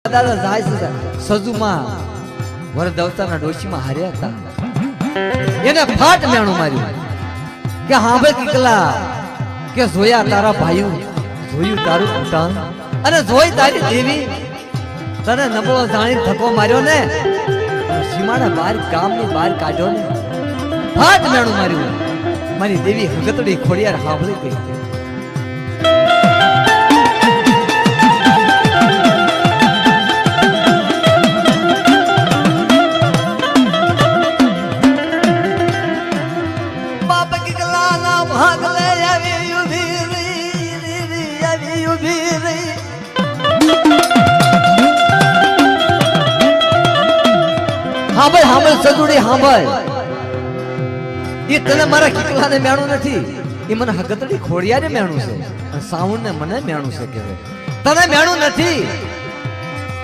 દાદા જાય છે સજુમાં વરદ અવતારના ડોશીમાં હાર્યા હતા. એને ફાટ મેણું માર્યું કે હાંભે કીકલા કે જોયા તારા ભાઈઓ, જોયું તારું કુટાણ અને જોઈ તારી દેવી. તને નબળો જાણી ધક્કો માર્યો ને, સીમાડા બહાર ગામની બહાર કાઢ્યો ને, ફાટ મેણું માર્યું. મારી દેવી હગતડી ખોડિયાર હાંભળી ગઈ. હાંભળ હાંભળ સદુડી હાંભળ, એ તને મારા કીકલાને મેણું નથી, એ મને હગતડી ખોડિયારે મેણું છે. સાવણ ને મને મેણું છે કે તને મેણું નથી.